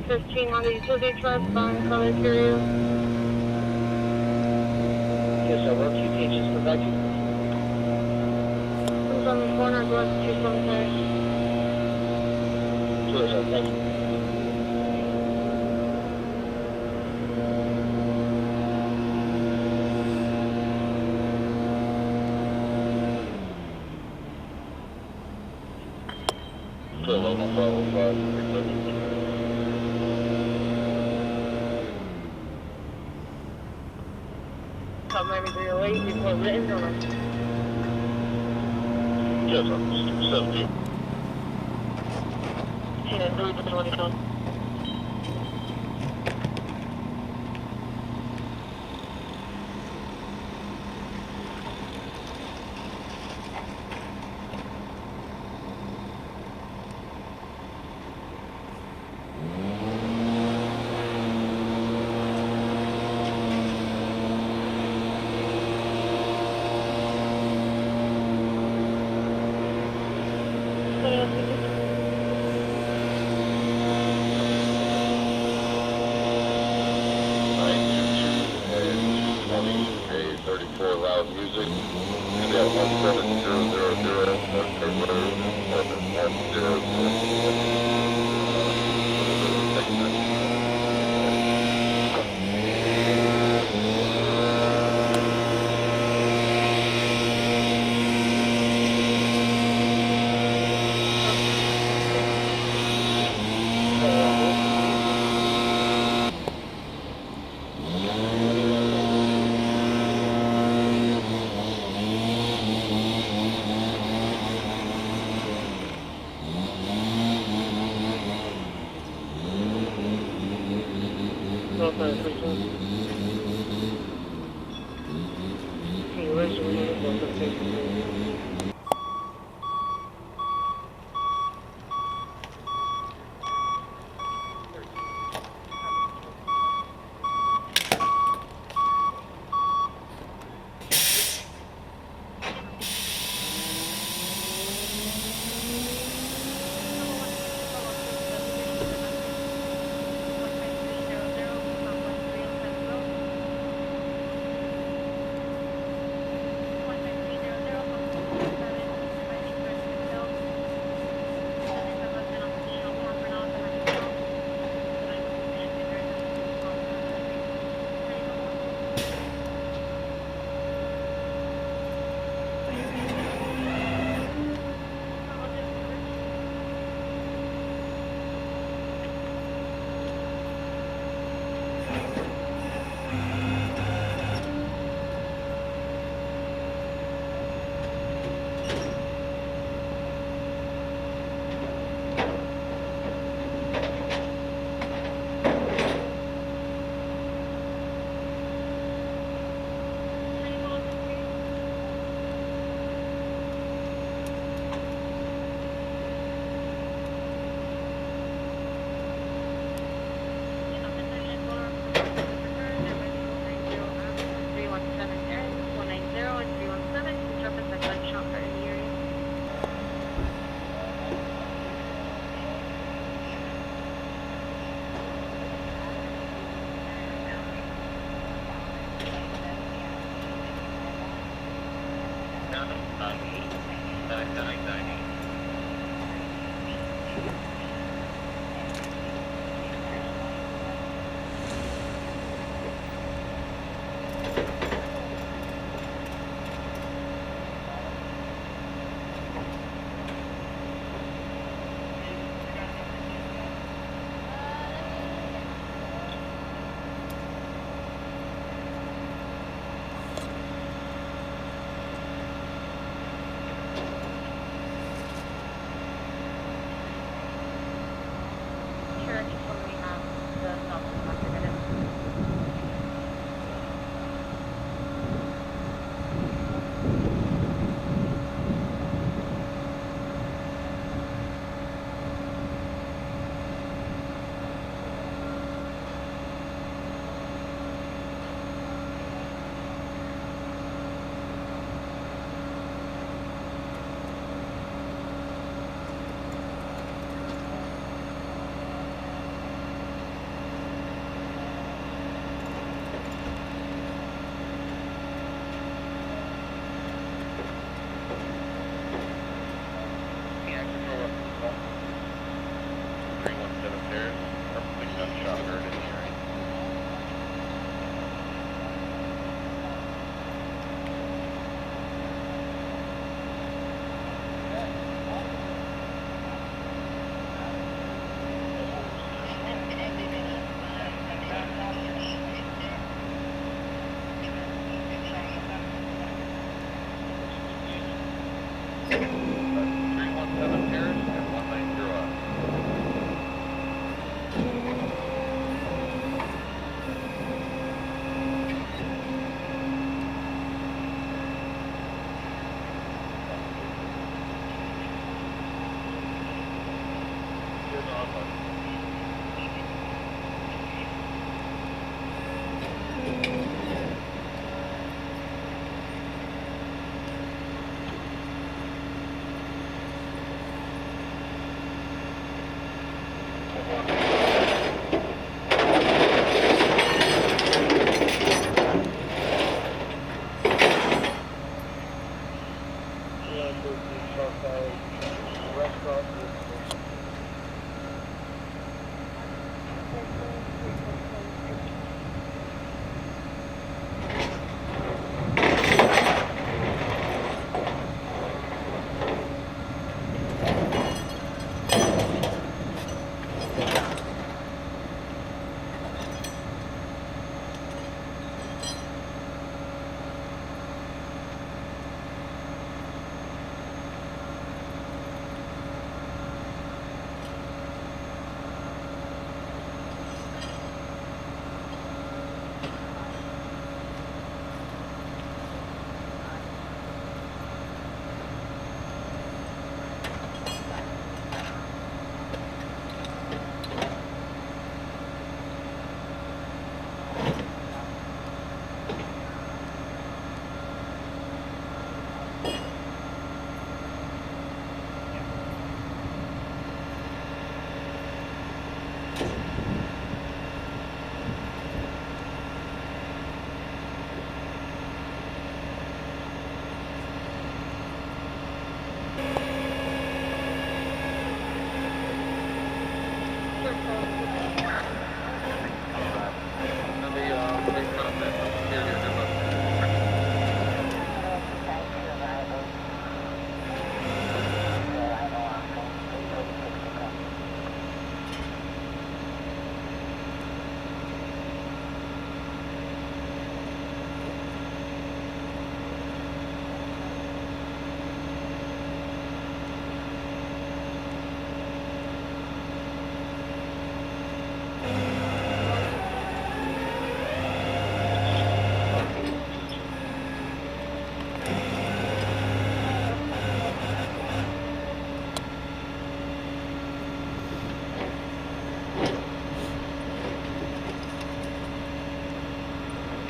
15 Honda utility truck on color interior. Yes, sir. What QT just provide you? Who's on the corner, go up to 275. Sure, sir. Thank you. Top Miami 308 before written or Yes, sir. 17. 10 3 21. Loud music, and they have 17000,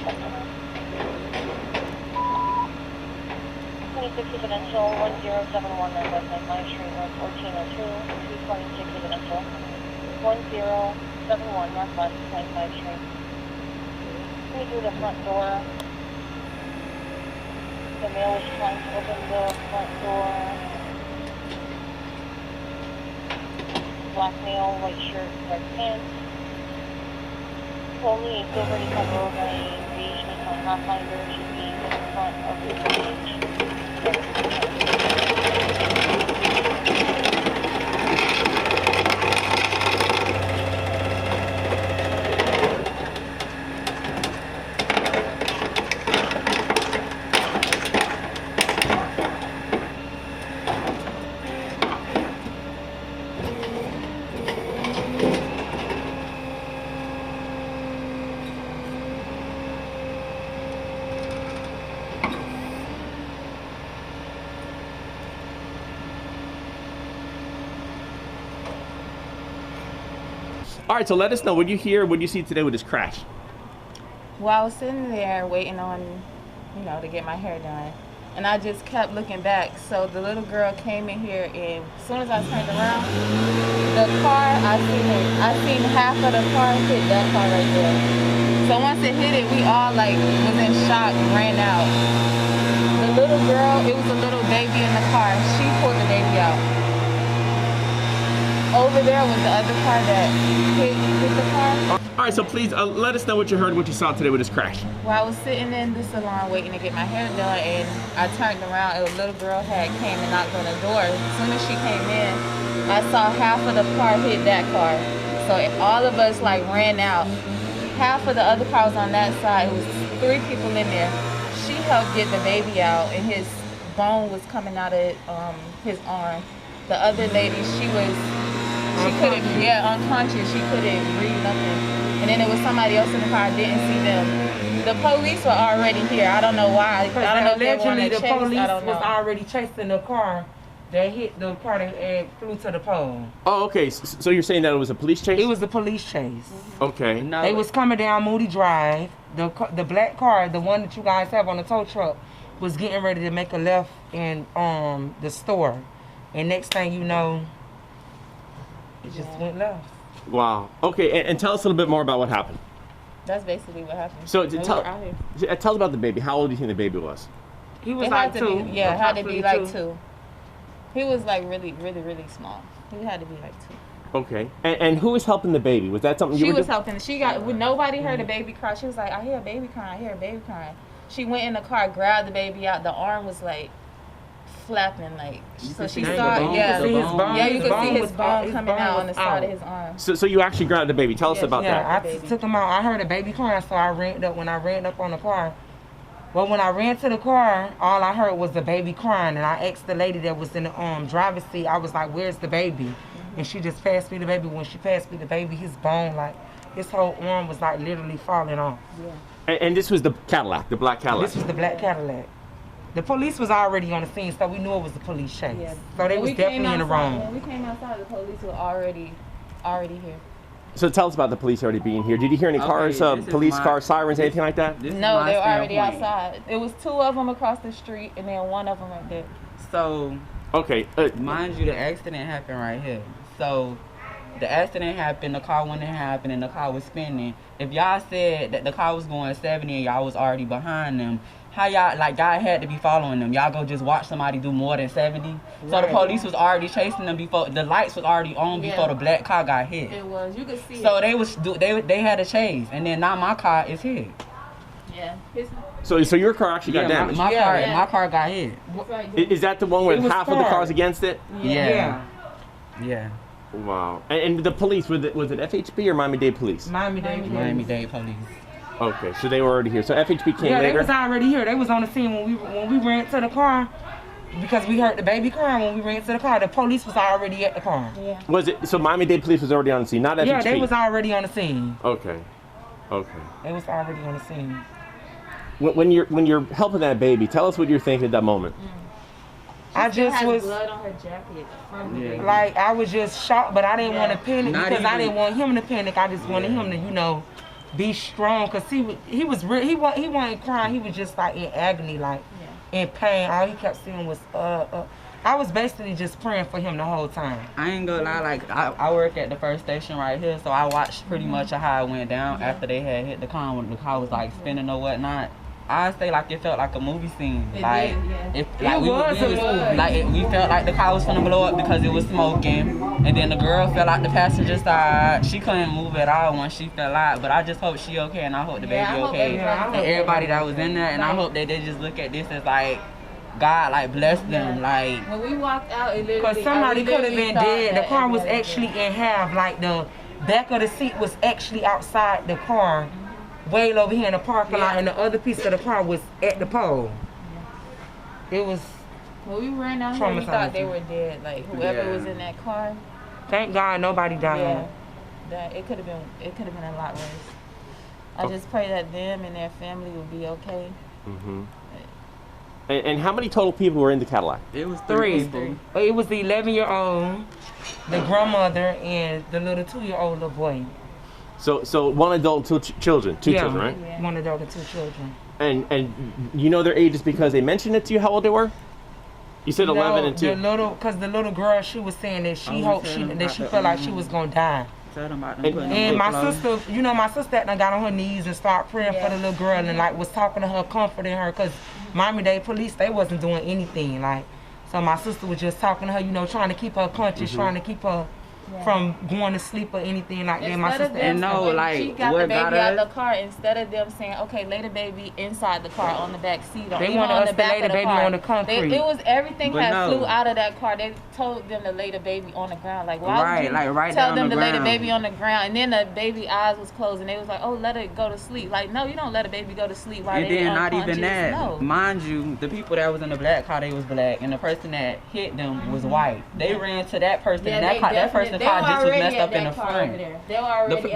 26 Residential, 1071 Northwest 99 Street, North 1402, 226 Residential, 1071 Northwest 99 Street. Let me do the front door. The male is trying to open the front door. Black male, white shirt, dark pants. Only silver to cover over a beige Nissan Pathfinder should be in the front of the page. All right, so let us know what you hear, what you see today with this crash. Well, I was sitting there waiting on, you know, to get my hair done. And I just kept looking back. So the little girl came in here, and as soon as I turned around, the car, I seen half of the car hit that car right there. So once it hit it, we all like was in shock, ran out. The little girl, it was a little baby in the car. She pulled the baby out. Over there was the other car that hit the car. All right, so please let us know what you heard, what you saw today with this crash. Well, I was sitting in the salon waiting to get my hair done, and I turned around, and a little girl had came and knocked on the door. As soon as she came in, I saw half of the car hit that car. So all of us like ran out. Half of the other car was on that side. It was 3 people in there. She helped get the baby out, and his bone was coming out of his arm. The other lady, she couldn't, unconscious. She couldn't breathe, nothing. And then there was somebody else in the car. I didn't see them. The police were already here. I don't know why. I don't know if they wanted to chase. Police I don't know. was already chasing the car that hit the car and flew to the pole. Oh, okay. So you're saying that it was a police chase? It was a police chase. Okay. They was coming down Moody Drive. The black car, the one that you guys have on the tow truck, was getting ready to make a left in the store. And next thing you know, it just went left. Wow. Okay, and tell us a little bit more about what happened. That's basically what happened. So And tell we were out here. us about the baby. How old do you think the baby was? He was It like had to 2. be, yeah, it had to be like 2. He was like really small. He had to be like 2. Okay. And who was helping the baby? Was that something you She were was doing? helping. Nobody heard a baby cry. She was like, I hear a baby crying. I hear a baby crying. She went in the car, grabbed the baby out. The arm was like flapping, like so she saw it. Yeah, you could see his bone coming out on the side of his arm. So you actually grabbed the baby. Tell us about that. Yeah, I took him out. I heard a baby crying, so I ran up. When I ran up on the car, well, when I ran to the car, all I heard was the baby crying, and I asked the lady that was in the driver's seat. I was like, "Where's the baby?" And she just passed me the baby. When she passed me the baby, his bone, like his whole arm was like literally falling off. Yeah. And this was the Cadillac, the black Cadillac. This was the black Cadillac. The police was already on the scene, so we knew it was the police chase. Yeah. So they was definitely in the wrong. When we came outside, the police were already here. So tell us about the police already being here. Did you hear any cars, police cars, sirens, anything like that? No, they were already outside. It was 2 of them across the street, and then 1 of them right there. So, okay. mind you, the accident happened right here. So, the accident happened, the car wouldn't happen, and the car was spinning. If y'all said that the car was going 70 and y'all was already behind them, how y'all, like, y'all had to be following them. Y'all go just watch somebody do more than 70. So the police was already chasing them before, the lights was already on before the black car got hit. It was, you could see so it. they had a chase, and then now my car is hit. Yeah. So your car actually got damaged? My car got hit. Is that the one with half of the cars against it? Yeah. Wow. And the police, was it FHP or Miami-Dade Police? Miami-Dade Police. Okay, so they were already here. So FHP came later? Yeah, they was already here. They was on the scene when we ran to the car, because we heard the baby crying. When we ran to the car, the police was already at the car. Yeah. Was it, so Miami-Dade Police was already on the scene, not FHP? Yeah, they was already on the scene. Okay. They was already on the scene. When you're helping that baby, tell us what you're thinking at that moment. I just was blood on her jacket. like, I was just shocked, but I didn't want to panic because I didn't want him to panic. I just wanted him to, be strong, cause he wasn't crying. He was just like in agony, like in pain. All he kept saying was I was basically just praying for him the whole time. I ain't gonna lie, like I work at the first station right here, so I watched pretty much of how it went down after they had hit the car when the car was like spinning or whatnot. I say like it felt like a movie scene. We felt like the car was gonna blow up because it was smoking, and then the girl fell out the passenger side. She couldn't move at all once she fell out, but I just hope she okay, and I hope the baby okay, and everybody that was in there, and I hope that they just look at this as like God like bless them, like when we walked out, it literally, because somebody could have been dead. The car was actually in half, like the back of the seat was actually outside the car, way over here in the parking lot, and the other piece of the car was at the pole. It was. When we ran out here, we thought they were dead. Like whoever was in that car. Thank God nobody died. Yeah, that it could have been a lot worse. I just pray that them and their family will be okay. And how many total people were in the Cadillac? it was 3 people. It was the 11-year-old, the grandmother, and the little 2-year-old little boy. So one adult and two children, children, right? Yeah. 1 adult and 2 children. And you know their ages because they mentioned it to you how old they were? You said 11 and 2. Because the little girl, she was saying that she hoped she felt like she was gonna die. And my sister, my sister got on her knees and started praying for the little girl and like was talking to her, comforting her, because Miami-Dade police, they wasn't doing anything. Like, so my sister was just talking to her, trying to keep her conscious, trying to keep her from going to sleep or anything like that. My sister, and no, like she got the baby out the car, instead of them saying, okay, lay the baby inside the car on the back seat, or they wanted us to lay the baby on the concrete. It was everything flew out of that car. They told them to lay the baby on the ground. Like, why would you tell them to lay the baby on the ground? And then the baby eyes was closed, and they was like, oh, let it go to sleep. Like, no, you don't let a baby go to sleep while they're not even that. No. Mind you, the people that was in the black car, they was black, and the person that hit them was white. They ran to that person. That person car just was messed up in the front.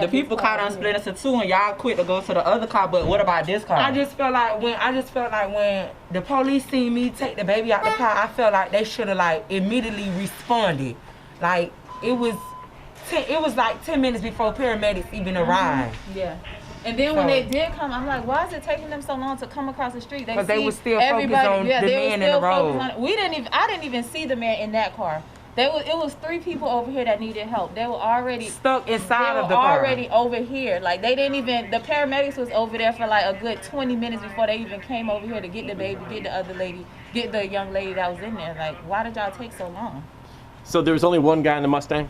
The people car done split into 2, and y'all quit to go to the other car. But what about this car? I just felt like when the police seen me take the baby out the car, I felt like they should have like immediately responded. Like it was like 10 minutes before paramedics even arrived. Yeah. And then when they did come, I'm like, why is it taking them so long to come across the street? Because they were still focused on the man in the road. I didn't even see the man in that car. It was 3 people over here that needed help. They were already stuck inside of the car. car. Already over here. Like they didn't even. The paramedics was over there for like a good 20 minutes before they even came over here to get the baby, get the other lady, get the young lady that was in there. Like, why did y'all take so long? So there was only one guy in the Mustang?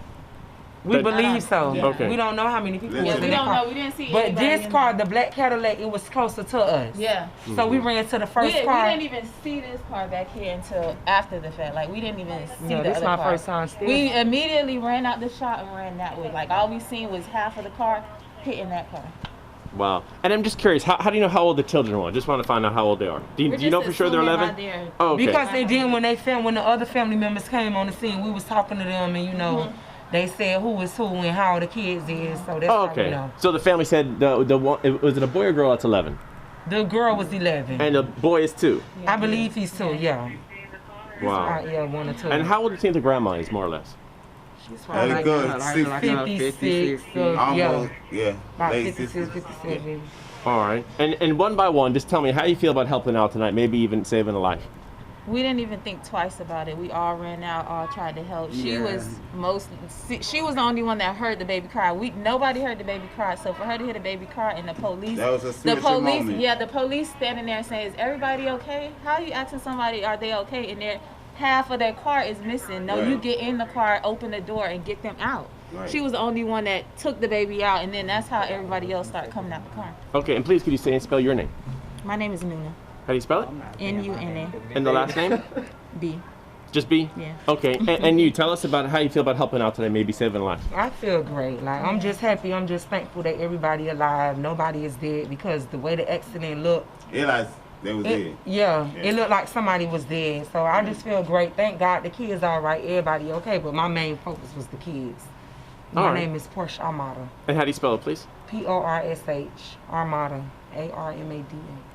We believe so. Yeah. Okay. We don't know how many people was in we that don't car. know. We didn't see. But this car, the black Cadillac, it was closer to us. Yeah. So we ran to the first car. We didn't even see this car back here until after the fact. Like we didn't even see the this other my car. first time still. We immediately ran out the shop and ran that way. Like all we seen was half of the car hitting that car. Wow. And I'm just curious, how do you know how old the children were? Just want to find out how old they are. Do you know for sure they're 11? Oh, okay. Because they did when the other family members came on the scene, we was talking to them and they said who is who and how old the kids is. So that's how we know. So the family said the one, was it a boy or girl that's 11? The girl was 11. And the boy is 2? Yeah, I believe he's 2, yeah. Wow. Yeah, 1 or 2. And how old do you think the grandma is, more or less? She's probably like good. 56. Almost, yeah. About Late 56, 60s. 57. All right. And one by one, just tell me how you feel about helping out tonight, maybe even saving a life. We didn't even think twice about it. We all ran out, all tried to help. She was the only one that heard the baby cry. Nobody heard the baby cry. So for her to hear the baby cry and the police, that was a signature moment. Yeah, the police standing there saying, "Is everybody okay?" How are you asking somebody, "Are they okay?" And half of their car is missing. No, you get in the car, open the door, and get them out. Right. She was the only one that took the baby out, and then that's how everybody else started coming out the car. Okay, and please could you say and spell your name? My name is Nuna. How do you spell it? Nuna. And the last name? B. Just B? Yeah. Okay, and you, tell us about how you feel about helping out today, maybe saving a life. I feel great. Like, I'm just happy. I'm just thankful that everybody alive. Nobody is dead because the way the accident looked. They was dead. Yeah, it looked like somebody was dead. So I just feel great. Thank God the kids all right. Everybody okay. But my main focus was the kids. My name is Porsche Armada. And how do you spell it, please? Porsh Armada. Armada.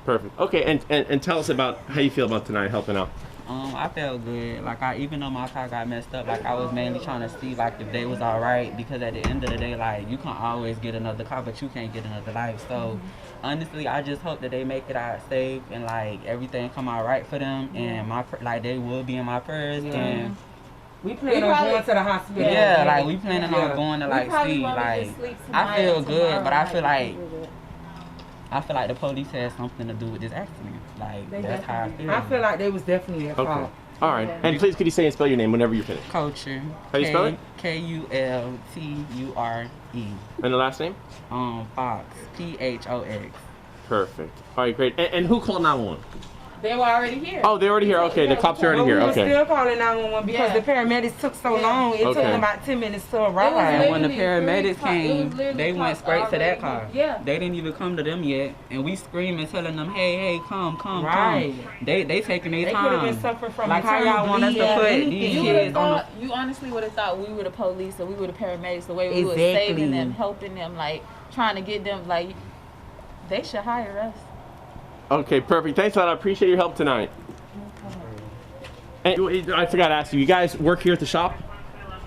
Perfect. Okay, and tell us about how you feel about tonight helping out. I felt good. Like, even though my car got messed up, like, I was mainly trying to see, like, if they was all right. Because at the end of the day, like, you can always get another car, but you can't get another life. So, honestly, I just hope that they make it out safe and, like, everything come out right for them. And, like, they will be in my purse. And we plan on going to the hospital. Yeah, like, we planning on going to, like, see. Like, I feel good, but I feel like the police had something to do with this accident. Like, that's how I feel. I feel like they was definitely at fault. Okay. All right. And please, could you say and spell your name whenever you're finished? Culture. How do you spell it? Kulture. And the last name? Fox. Phox. Perfect. All right, great. And who called 911? They were already here. Oh, they're already here. Okay, the cops are already here. We were Okay. still calling 911 because the paramedics took so long. It took them about 10 minutes to arrive. And when the paramedics came, they went straight to that car. Yeah. They didn't even come to them yet. And we screaming, telling them, hey, come. Right. They taking their They time. could have been suffering from like, how y'all want us to put these kids on You honestly would have thought we were the police or we were the paramedics, the way we were saving them, helping them, like, trying to get them, like, they should hire us. Okay, perfect. Thanks a lot. I appreciate your help tonight. And I forgot to ask you, you guys work here at the shop?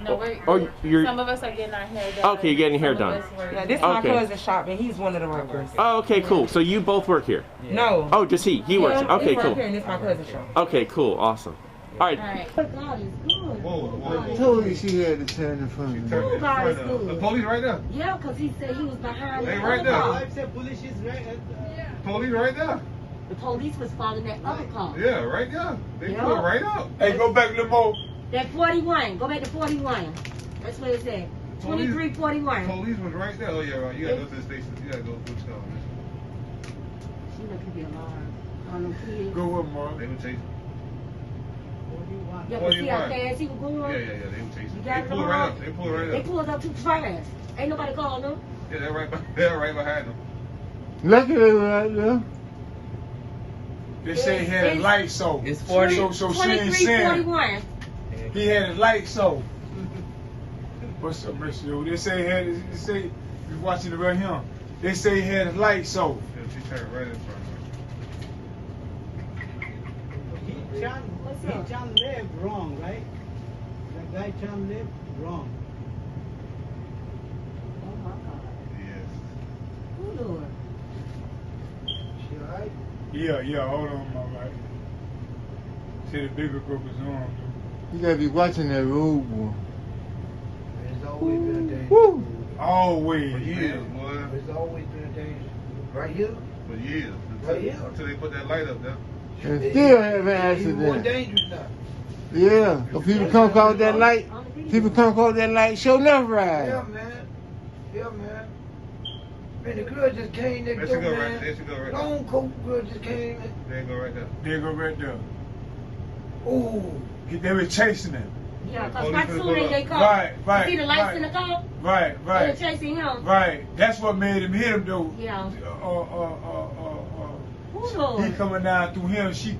No, some of us are getting our hair done. Okay, you're getting your hair done. Yeah, this is my cousin's shop, and he's one of the workers. Oh, okay, cool. So you both work here? Yeah. No. Oh, just he? He works here. Okay, he cool. Here, and this is my cousin's shop. Okay, cool. Awesome. All right. God is good. Whoa. I told you she had to turn in front of me. Oh, God is good. The police right there. Yeah, because he said he was behind They the right other there. car. Police right there. The police was following that other car. Yeah, right there. They Yeah. pull right up. Hey, go back a little more. That 41. Go back to 41. That's what it said. 2341. Police was right there. Oh yeah, right. You gotta go to the station. You gotta go to the station. She could be alarmed. On them kids. Go with Mark. They were chasing. Yeah, but see how fast he was going? Yeah. They were chasing. You They got pulled them right all? up. They pulled right They up. pulled up too fast. Ain't nobody calling them. Yeah, they're right behind them. Lucky they were right there. They say he had a light so. It's 40. So she ain't saying 2341. he had a light so. What's up, Mister? They say he had. They say you watching it right here. They say he had a light so. Yeah, she turned right in front of her. What's up? He lived wrong, right? That guy John lived wrong. Oh my God. Yes. Who knew her? She right? Yeah. Hold on, my right. See the bigger group is on. You gotta be watching that road, boy. There's always been a danger. Woo! Always. For years, boy. There's always been a danger. Right here? For years. Right here? Until they put that light up there. And still having Even more accidents. dangerous now. Yeah. So people come across that light. People come across that light, show enough ride. Yeah, man. Yeah, man. Man, the girl just came next There door, she go man. right there. She go right there. Long coat girl just came in. There you go right there. They go right there. Oh. They were chasing him. Yeah, because right soon as they come. Right. See the lights in the car? Right. They were chasing him. Right. That's what made him hit him though. Yeah. He Who knows? coming down through him. She